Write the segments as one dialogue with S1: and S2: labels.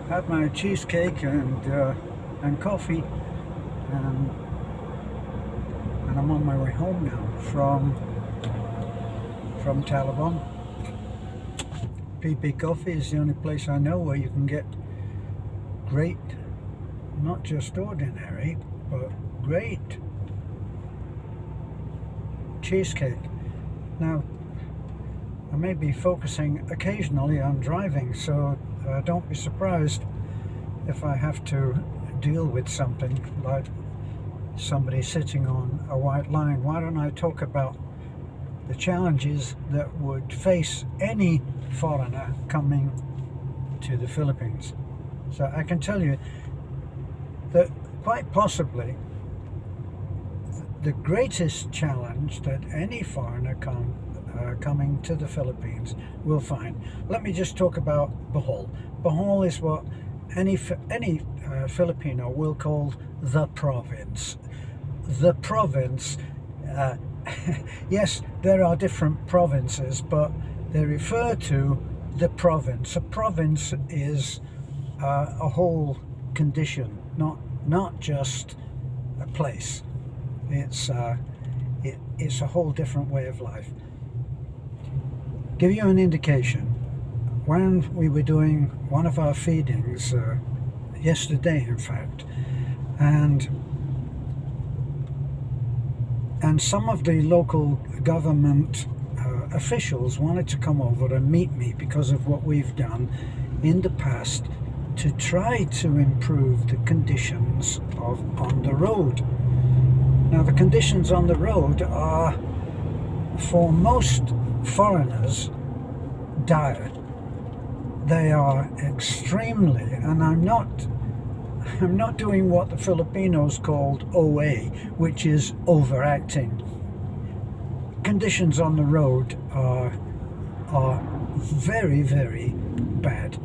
S1: had my cheesecake and coffee, and I'm on my way home now from Taliban. PP Coffee is the only place I know where you can get great, not just ordinary, but great cheesecake. Now, I may be focusing occasionally on driving, so don't be surprised if I have to deal with something like somebody sitting on a white line. Why don't I talk about the challenges that would face any foreigner coming to the Philippines? So I can tell you that quite possibly the greatest challenge that any foreigner coming to the Philippines will find. Let me just talk about Bohol. Bohol is what any Filipino will call the province. The province. Yes, there are different provinces, but they refer to the province. A province is a whole condition, not just a place. It's a whole different way of life. Give you an indication. When we were doing one of our feedings yesterday, in fact, and some of the local government officials wanted to come over and meet me because of what we've done in the past to try to improve the conditions on the road. Now, the conditions on the road are, for most foreigners, dire. They are extremely, and I'm not doing what the Filipinos called OA, which is overacting. Conditions on the road are very, very bad,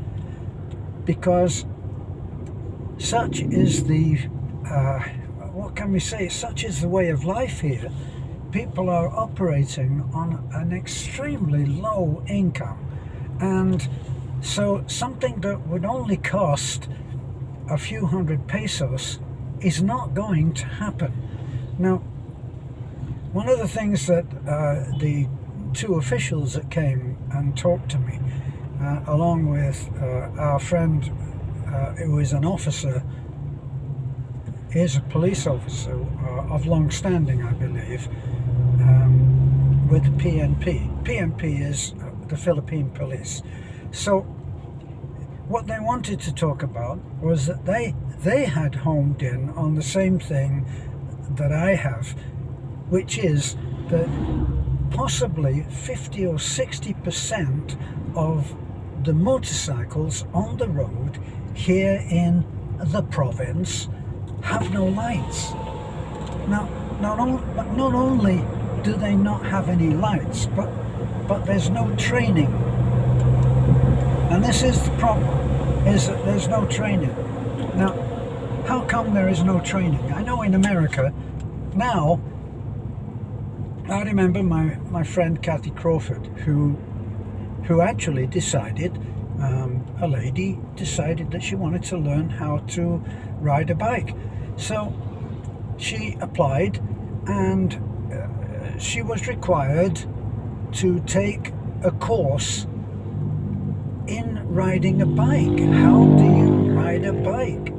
S1: because such is the what can we say? Such is the way of life here. People are operating on an extremely low income, and so something that would only cost a few hundred pesos is not going to happen. Now, one of the things that the two officials that came and talked to me, along with our friend who is an officer, is a police officer of long standing, I believe, with PNP. PNP is the Philippine police. So what they wanted to talk about was that they had homed in on the same thing that I have, which is that possibly 50 or 60% of the motorcycles on the road here in the province have no lights. Now, not only do they not have any lights, but there's no training. And this is the problem, is that there's no training. Now, how come there is no training? I know in America, now, I remember my friend Kathy Crawford, who actually decided, a lady decided that she wanted to learn how to ride a bike. So she applied, and she was required to take a course in riding a bike. How do you ride a bike?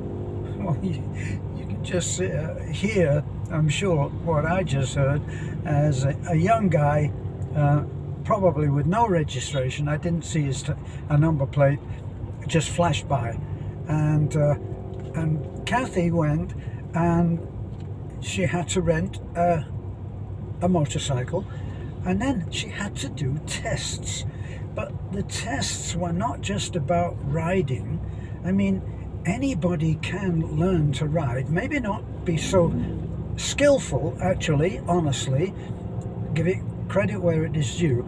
S1: Well, you can just hear, I'm sure, what I just heard as a young guy, probably with no registration. I didn't see a number plate, just flashed by, and Kathy went, and she had to rent a motorcycle, and then she had to do tests. But the tests were not just about riding. I mean, anybody can learn to ride, maybe not be so skillful, actually, honestly, give it credit where it is due.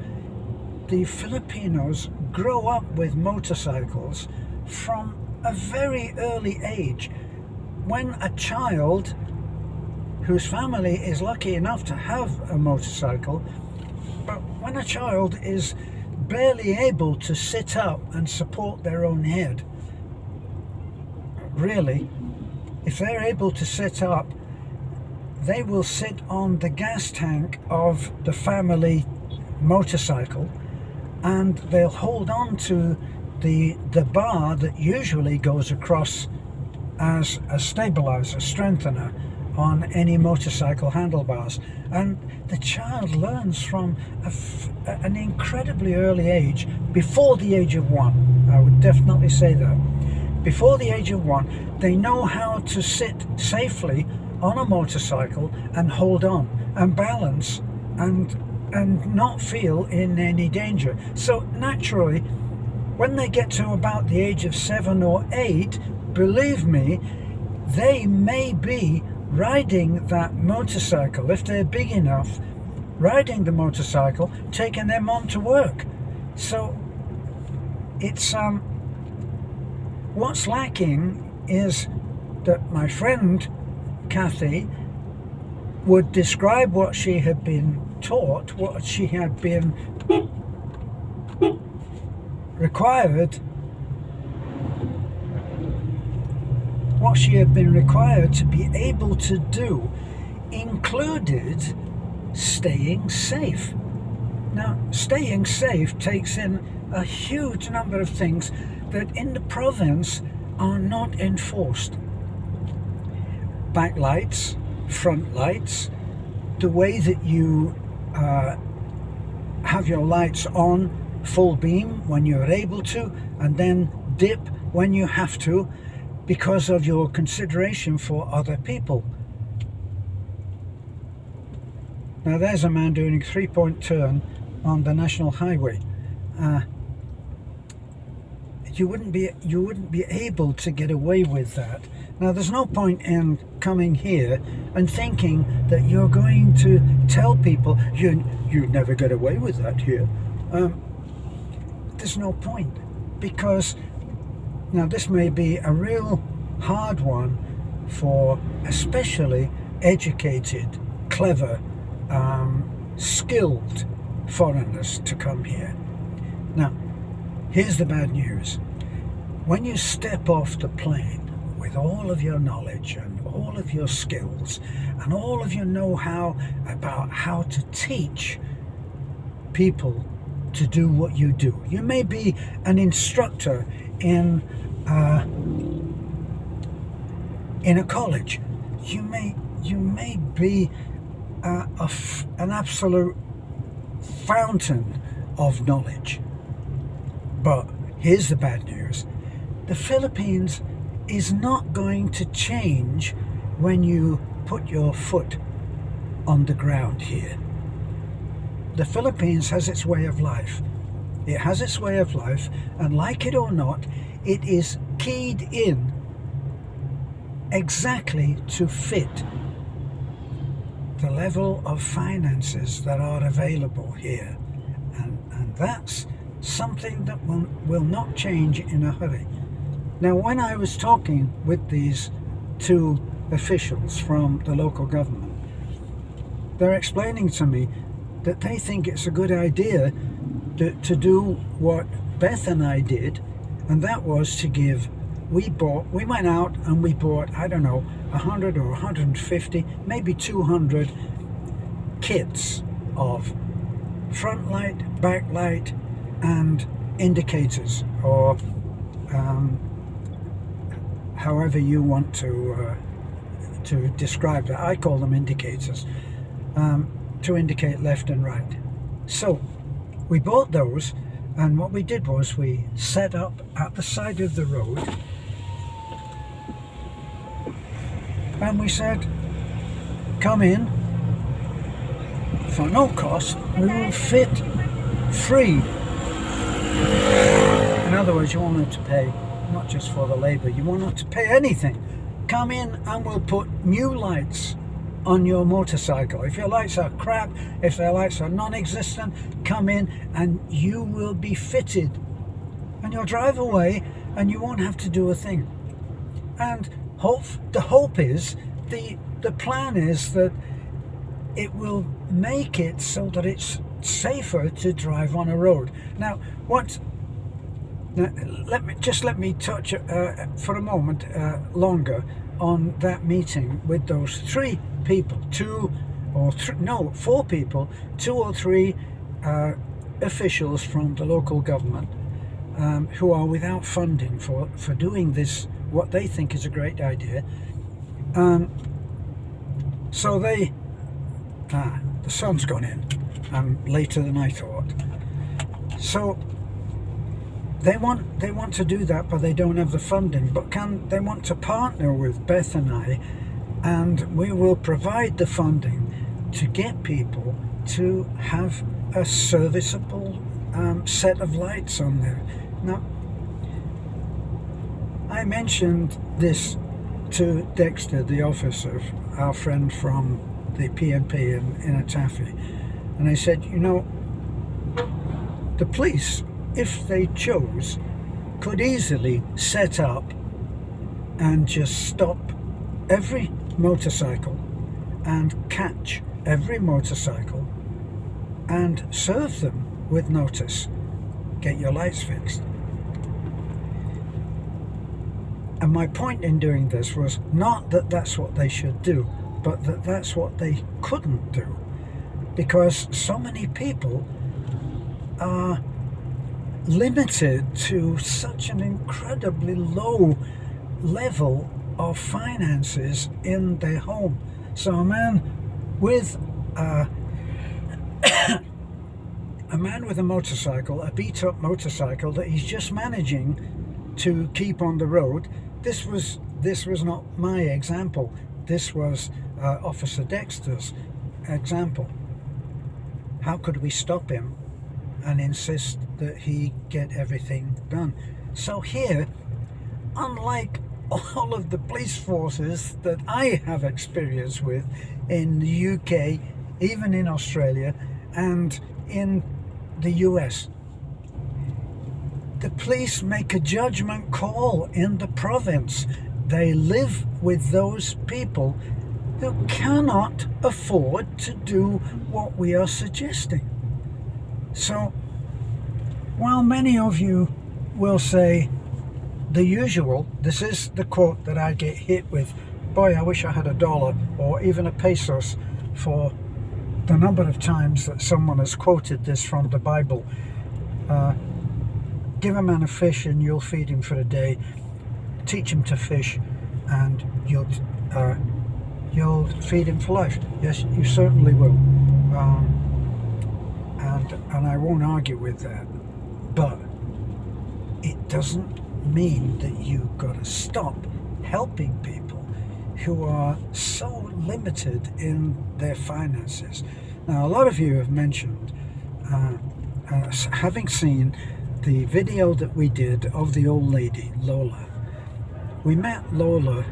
S1: The Filipinos grow up with motorcycles from a very early age. When a child whose family is lucky enough to have a motorcycle, but when a child is barely able to sit up and support their own head, really, if they're able to sit up, they will sit on the gas tank of the family motorcycle, and they'll hold on to the bar that usually goes across as a stabilizer, strengthener on any motorcycle handlebars. And the child learns from an incredibly early age, before the age of 1. I would definitely say that. Before the age of 1, they know how to sit safely on a motorcycle and hold on and balance and not feel in any danger. So naturally, when they get to about the age of 7 or 8, believe me, they may be riding that motorcycle, if they're big enough, riding the motorcycle, taking their mom to work. So it's what's lacking is that my friend Kathy would describe what she had been taught, what she had been required, what she had been required to be able to do, included staying safe. Now, staying safe takes in a huge number of things that in the province are not enforced. Back lights, front lights, the way that you have your lights on full beam when you're able to, and then dip when you have to, because of your consideration for other people. Now there's a man doing a 3-point turn on the national highway. You wouldn't be able to get away with that. Now there's no point in coming here and thinking that you're going to tell people you'd never get away with that here. There's no point, because now this may be a real hard one for especially educated, clever, skilled foreigners to come here. Now, here's the bad news. When you step off the plane with all of your knowledge and all of your skills and all of your know-how about how to teach people to do what you do. You may be an instructor in a college. You may be an absolute fountain of knowledge. But here's the bad news. The Philippines is not going to change when you put your foot on the ground here. The Philippines has its way of life. It has its way of life, and like it or not, it is keyed in exactly to fit the level of finances that are available here. And that's something that will not change in a hurry. Now, when I was talking with these two officials from the local government, they're explaining to me that they think it's a good idea to do what Beth and I did, and that was to give, we went out and we bought, I don't know, 100 or 150, maybe 200 kits of front light, back light, and indicators, or however you want to describe that. I call them indicators, to indicate left and right. So we bought those, and what we did was we set up at the side of the road, and we said, come in for no cost, we will fit free. In other words, you won't have to pay, not just for the labour, you won't have to pay anything. Come in and we'll put new lights on your motorcycle. If your lights are crap, if their lights are non-existent, come in and you will be fitted. And you'll drive away and you won't have to do a thing. And the hope is, the plan is that it will make it so that it's safer to drive on a road. Now, Now, let me touch for a moment longer on that meeting with those three people, four people, two or three officials from the local government who are without funding for doing this, what they think is a great idea. So the sun's gone in, later than I thought. So they want to do that, but they don't have the funding. But they want to partner with Beth and I, and we will provide the funding to get people to have a serviceable set of lights on there. Now, I mentioned this to Dexter, the officer, our friend from the PNP in Atafi, and I said, you know, the police, if they chose, could easily set up and just stop every motorcycle and catch every motorcycle and serve them with notice, get your lights fixed. And my point in doing this was not that that's what they should do, but that that's what they couldn't do, because so many people are limited to such an incredibly low level of finances in their home. So a man with a motorcycle, a beat-up motorcycle that he's just managing to keep on the road. This was not my example. This was Officer Dexter's example. How could we stop him and insist that he get everything done? So here, unlike all of the police forces that I have experience with in the UK, even in Australia and in the US, the police make a judgment call in the province. They live with those people who cannot afford to do what we are suggesting. So, while many of you will say the usual, this is the quote that I get hit with, boy, I wish I had $1 or even a pesos for the number of times that someone has quoted this from the Bible. Give a man a fish and you'll feed him for a day. Teach him to fish and you'll feed him for life. Yes, you certainly will. And I won't argue with that. But it doesn't mean that you've got to stop helping people who are so limited in their finances. Now, a lot of you have mentioned having seen the video that we did of the old lady, Lola. We met Lola,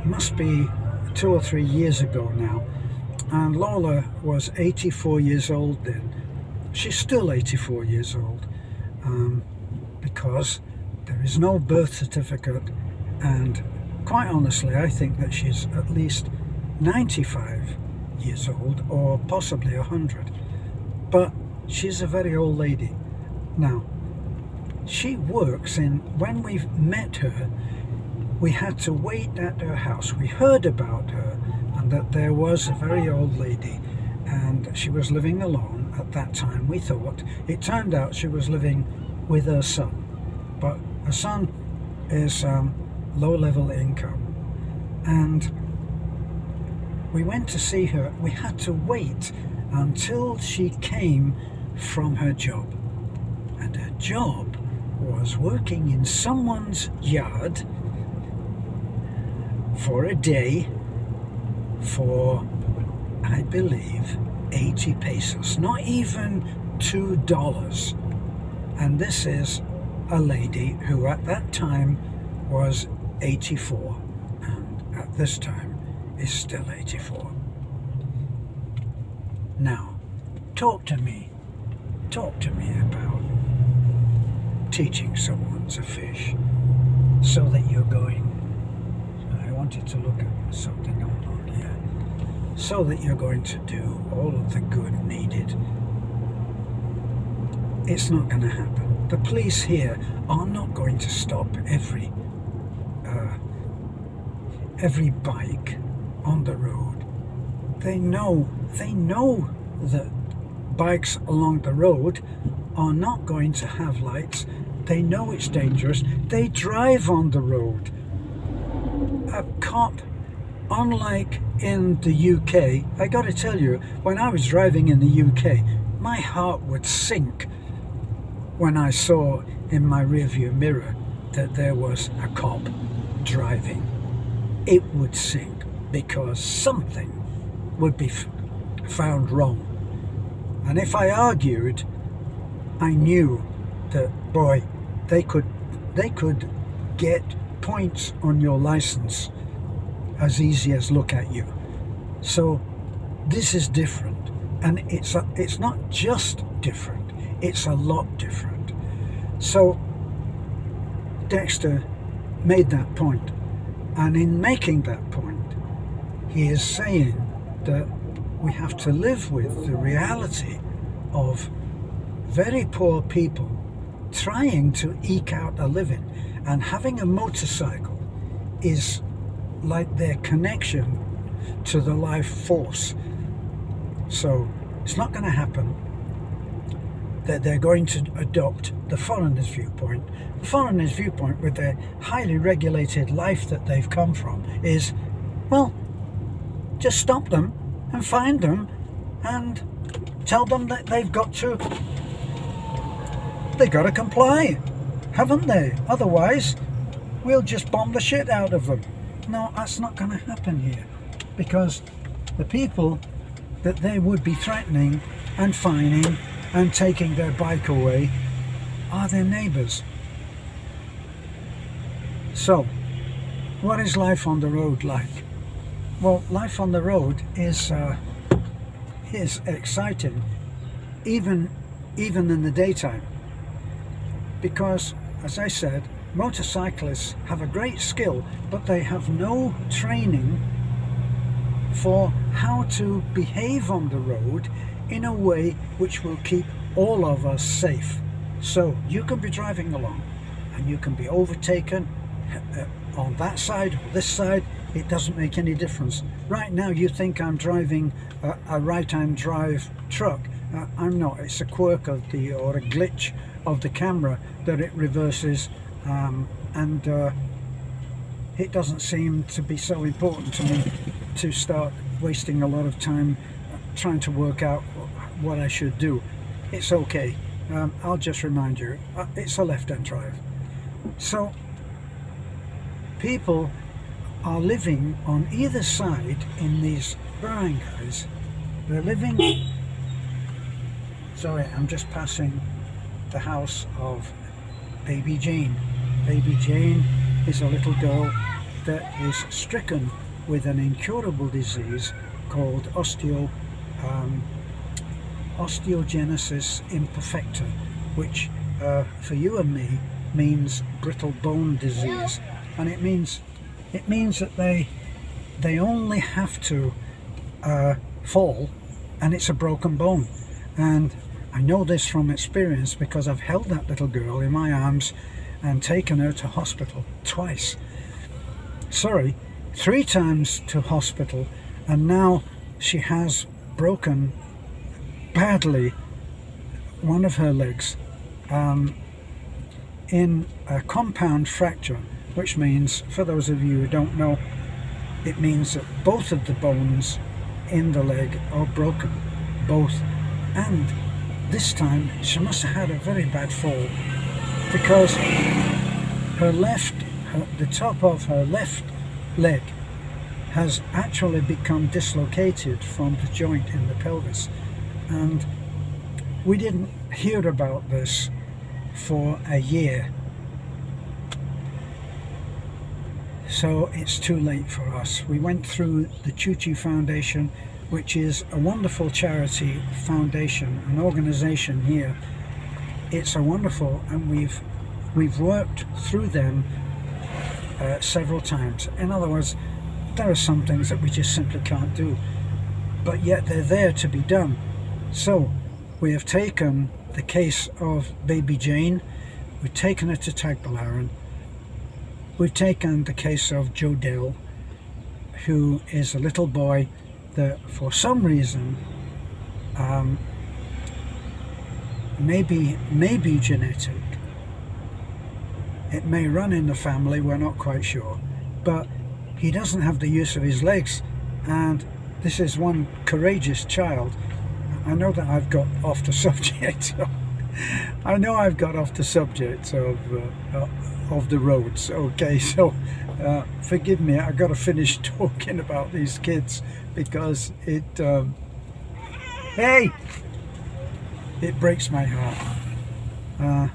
S1: must be 2 or 3 years ago now, and Lola was 84 years old then. She's still 84 years old, because there is no birth certificate, and quite honestly I think that she's at least 95 years old, or possibly 100, but she's a very old lady. Now, she works when we met her, we had to wait at her house. We heard about her and that there was a very old lady and she was living alone at that time, we thought. It turned out she was living with her son, but her son is low-level income, and we went to see her. We had to wait until she came from her job, and her job was working in someone's yard for a day for, I believe, 80 pesos, not even $2. And this is a lady who at that time was 84, and at this time is still 84. Now, talk to me about teaching someone to fish so that you're going, I wanted to look at something on here, so that you're going to do all of the good needed. It's not going to happen. the police here are not going to stop every bike on the road. They know that bikes along the road are not going to have lights. They know it's dangerous. They drive on the road. A cop, unlike in the UK, I got to tell you, when I was driving in the UK, my heart would sink when I saw in my rearview mirror that there was a cop driving. It would sink, because something would be found wrong. And if I argued, I knew that, boy, they could get points on your license as easy as look at you. So this is different, and it's not just different, it's a lot different. So Dexter made that point, and in making that point, he is saying that we have to live with the reality of very poor people trying to eke out a living, and having a motorcycle is like their connection to the life force. So it's not going to happen that they're going to adopt the foreigner's viewpoint. The foreigner's viewpoint, with their highly regulated life that they've come from, is, well, just stop them and find them and tell them that they've got to comply, haven't they? Otherwise, we'll just bomb the shit out of them. No, that's not going to happen here, because the people that they would be threatening and fining and taking their bike away are their neighbours. So, what is life on the road like? Well, life on the road is exciting, even in the daytime, because, as I said, motorcyclists have a great skill, but they have no training for how to behave on the road in a way which will keep all of us safe. So you can be driving along and you can be overtaken on that side or this side. It doesn't make any difference. Right now you think I'm driving a right-hand drive truck. I'm not. It's a quirk of or a glitch of the camera that it reverses, and it doesn't seem to be so important to me to start wasting a lot of time trying to work out what I should do. It's okay. I'll just remind you, it's a left-hand drive. So people are living on either side in these barangays. They're living... Sorry, I'm just passing the house of Baby Jane. Baby Jane is a little girl that is stricken with an incurable disease called osteogenesis imperfecta, which for you and me means brittle bone disease, and it means that they only have to fall and it's a broken bone. And I know this from experience because I've held that little girl in my arms and taken her to hospital twice. Sorry, 3 times to hospital, and now she has broken badly one of her legs in a compound fracture, which means, for those of you who don't know, it means that both of the bones in the leg are broken, both. And this time she must have had a very bad fall, because the top of her left leg has actually become dislocated from the joint in the pelvis, and we didn't hear about this for a year. So it's too late for us. We went through the Chuchi Foundation, which is a wonderful charity foundation, an organization here. It's a wonderful, and we've worked through them several times. In other words, there are some things that we just simply can't do, but yet they're there to be done. So we have taken the case of Baby Jane We've taken her to Tagbilaran. We've taken the case of Joe Dill, who is a little boy that for some reason, maybe genetic, it may run in the family, we're not quite sure, but he doesn't have the use of his legs, and this is one courageous child. I know that I've got off the subject. I know I've got off the subject of the roads. Okay, so forgive me. I've got to finish talking about these kids because it breaks my heart.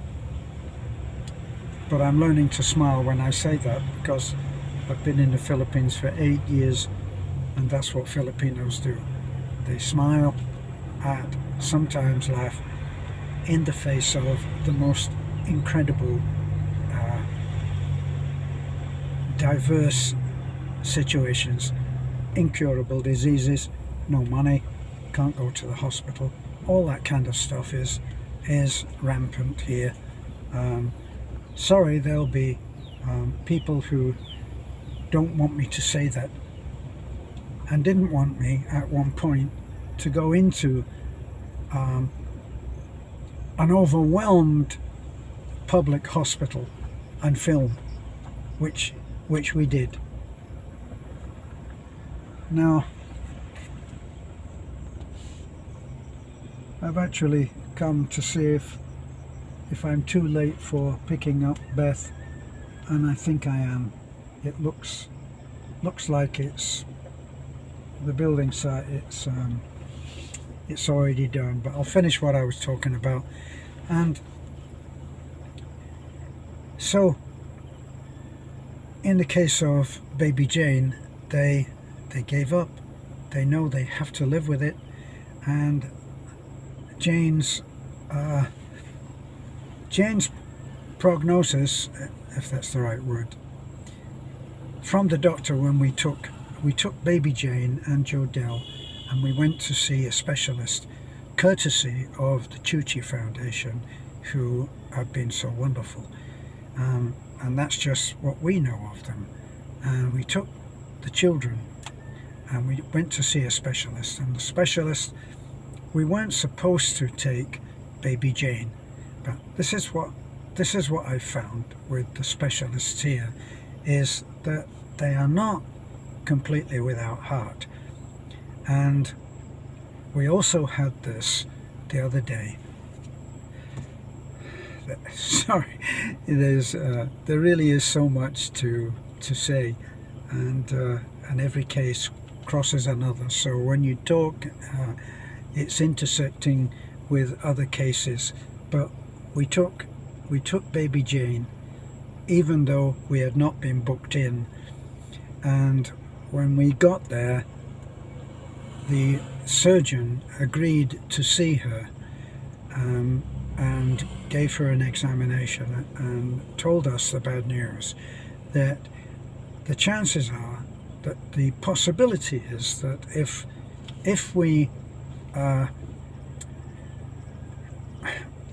S1: But I'm learning to smile when I say that, because I've been in the Philippines for 8 years, and that's what Filipinos do. They smile at, sometimes laugh, in the face of the most incredible, diverse situations. Incurable diseases, no money, can't go to the hospital. All that kind of stuff is rampant here. Sorry, there'll be people who don't want me to say that, and didn't want me at one point to go into an overwhelmed public hospital and film, which we did. Now, I've actually come to see if I'm too late for picking up Beth, and I think I am. It looks like it's the building site. It's already done, but I'll finish what I was talking about. And so, in the case of baby Jane, they gave up. They know they have to live with it, and Jane's prognosis, if that's the right word, from the doctor when we took baby Jane and Joe Dell, and we went to see a specialist, courtesy of the Chuchi Foundation, who have been so wonderful. And that's just what we know of them. And we took the children and we went to see a specialist, and the specialist, we weren't supposed to take baby Jane, but this is what I found with the specialists here, is that they are not completely without heart. And we also had this the other day. Sorry, there really is so much to say, and every case crosses another. So when you talk, it's intersecting with other cases. But we took baby Jane, even though we had not been booked in, and when we got there, the surgeon agreed to see her, and gave her an examination and told us the bad news, that the chances are that the possibility is that if we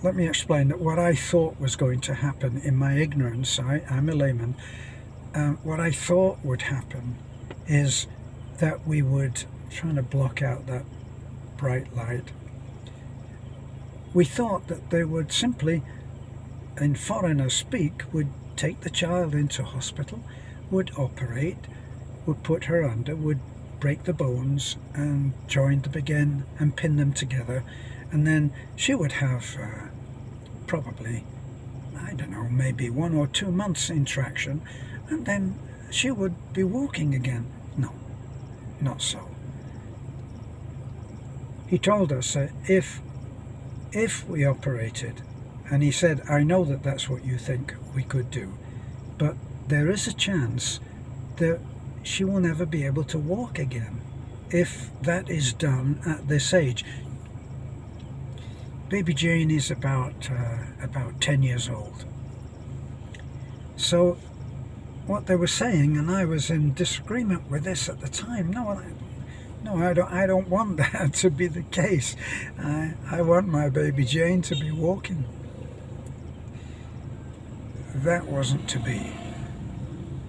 S1: let me explain that what I thought was going to happen in my ignorance. I'm a layman. What I thought would happen is that we would, trying to block out that bright light, we thought that they would simply, in foreigner speak, would take the child into hospital, would operate, would put her under, would break the bones and join them again and pin them together, and then she would have probably, I don't know, maybe 1 or 2 months in traction, and then she would be walking again. No, not so. He told us that if we operated, and he said, I know that that's what you think we could do, but there is a chance that she will never be able to walk again if that is done at this age. Baby Jane is about 10 years old. So what they were saying, and I was in disagreement with this at the time, no, I don't want that to be the case. I want my baby Jane to be walking. that wasn't to be.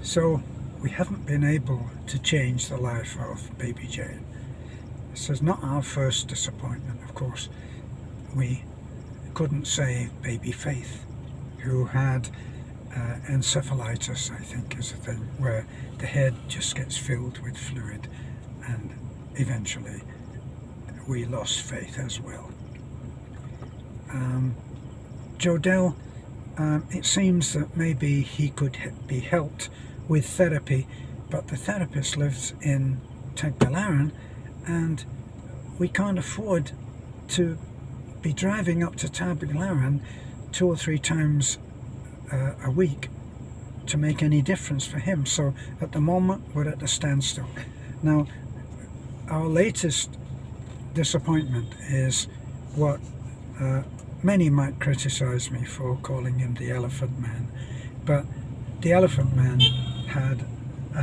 S1: So we haven't been able to change the life of baby Jane. This is not our first disappointment, of course. We couldn't save baby Faith, who had encephalitis, I think is a thing, where the head just gets filled with fluid, and eventually we lost Faith as well. Jodell, it seems that maybe he could be helped with therapy, but the therapist lives in Tagbilaran, and we can't afford to be driving up to Tagbilaran 2 or 3 times a week to make any difference for him. So at the moment we're at a standstill. Now, our latest disappointment is what many might criticize me for calling him the Elephant Man, but the Elephant Man had a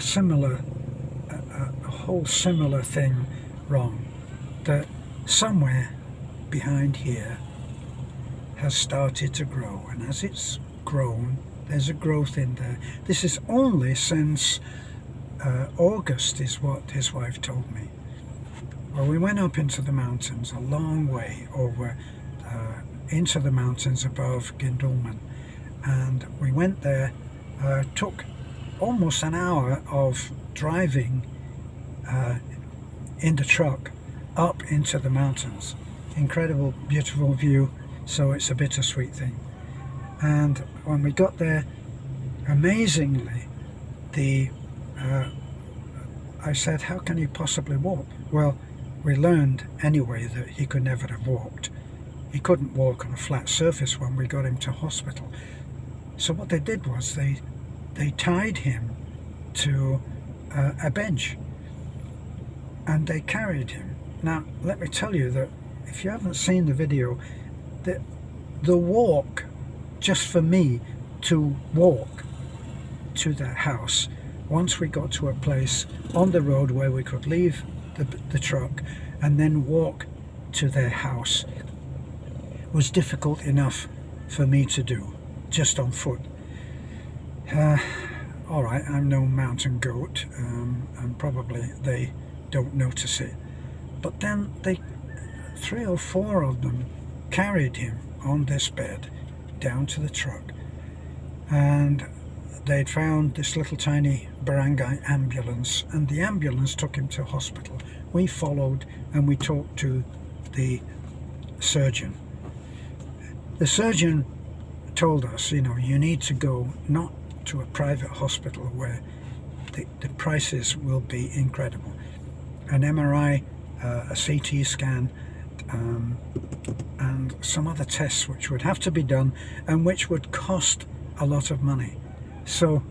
S1: whole similar thing wrong, that somewhere behind here has started to grow, and as it's grown, there's a growth in there. This is only since August, is what his wife told me. Well, we went up into the mountains, a long way over into the mountains above Gindulman, and we went there. Took almost an hour of driving in the truck up into the mountains. Incredible, beautiful view, so it's a bittersweet thing. And when we got there, amazingly, I said, how can he possibly walk? Well, we learned anyway that he could never have walked. He couldn't walk on a flat surface when we got him to hospital. So what they did was they tied him to a bench, and they carried him. Now, let me tell you that if you haven't seen the video, the walk, just for me to walk to that house, once we got to a place on the road where we could leave the truck and then walk to their house, was difficult enough for me to do, just on foot. Alright, I'm no mountain goat, and probably they don't notice it. But then 3 or 4 of them carried him on this bed down to the truck, and they'd found this little tiny barangay ambulance, and the ambulance took him to hospital. We followed and we talked to the surgeon. The surgeon told us, you need to go not to a private hospital where the prices will be incredible. An MRI, a CT scan, and some other tests which would have to be done and which would cost a lot of money. So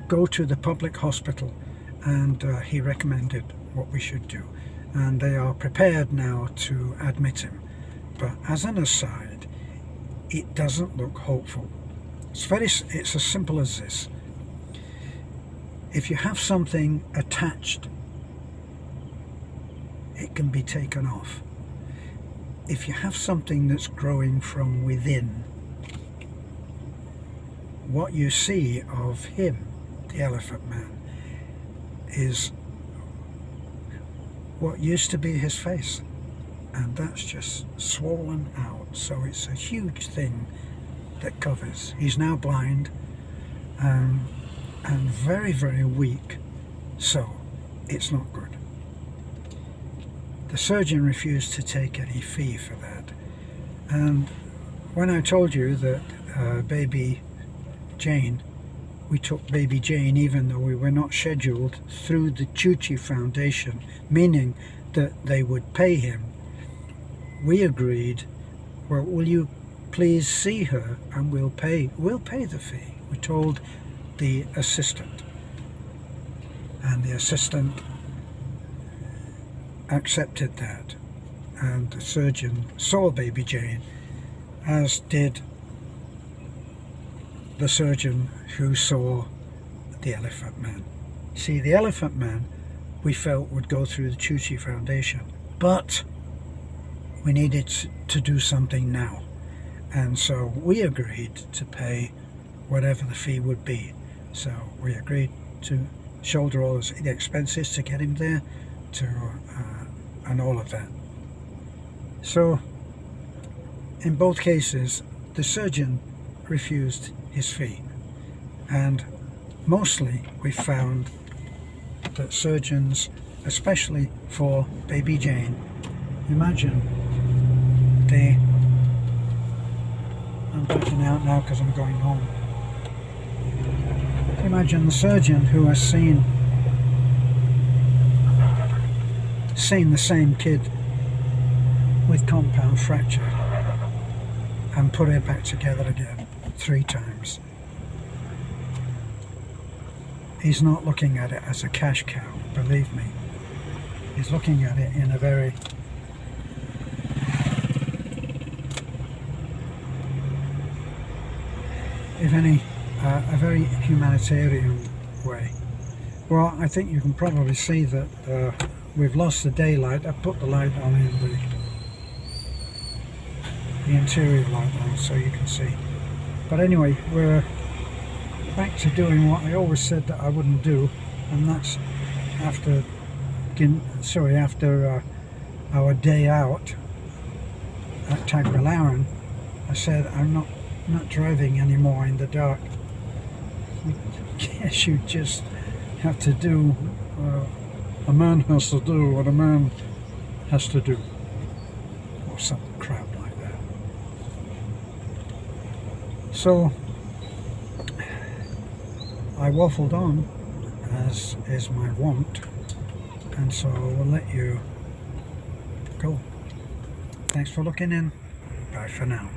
S1: go to the public hospital, and he recommended what we should do, and they are prepared now to admit him. But as an aside, it doesn't look hopeful. It's as simple as this. If you have something attached, it can be taken off. If you have something that's growing from within, what you see of him, the Elephant Man, is what used to be his face, and that's just swollen out. So it's a huge thing that covers. He's now blind, and very, very weak, so it's not good. The surgeon refused to take any fee for that, and when I told you that baby Jane, we took baby Jane even though we were not scheduled, through the Chuchi Foundation, meaning that they would pay him, we agreed, well, will you please see her and we'll pay the fee. We told the assistant, and the assistant accepted that, and the surgeon saw baby Jane, as did the surgeon who saw the Elephant Man. See, the Elephant Man we felt would go through the Chuchi Foundation, but we needed to do something now, and so we agreed to pay whatever the fee would be. So we agreed to shoulder all the expenses to get him there, and all of that. So in both cases the surgeon refused his fee, and mostly we found that surgeons, especially for baby Jane, imagine I'm backing out now because I'm going home. Imagine the surgeon who has seen the same kid with compound fracture and put it back together again 3 times. He's not looking at it as a cash cow, believe me. He's looking at it in a very a very humanitarian way. Well, I think you can probably see that we've lost the daylight. I put the light on in the interior light on so you can see. But anyway, we're back to doing what I always said that I wouldn't do, and that's after our day out at Tagbilaran, I said I'm not driving anymore in the dark. I guess you just have to do a man has to do what a man has to do, or some crap like that. So I waffled on, as is my wont, and so I will let you go. Thanks for looking in. Bye for now.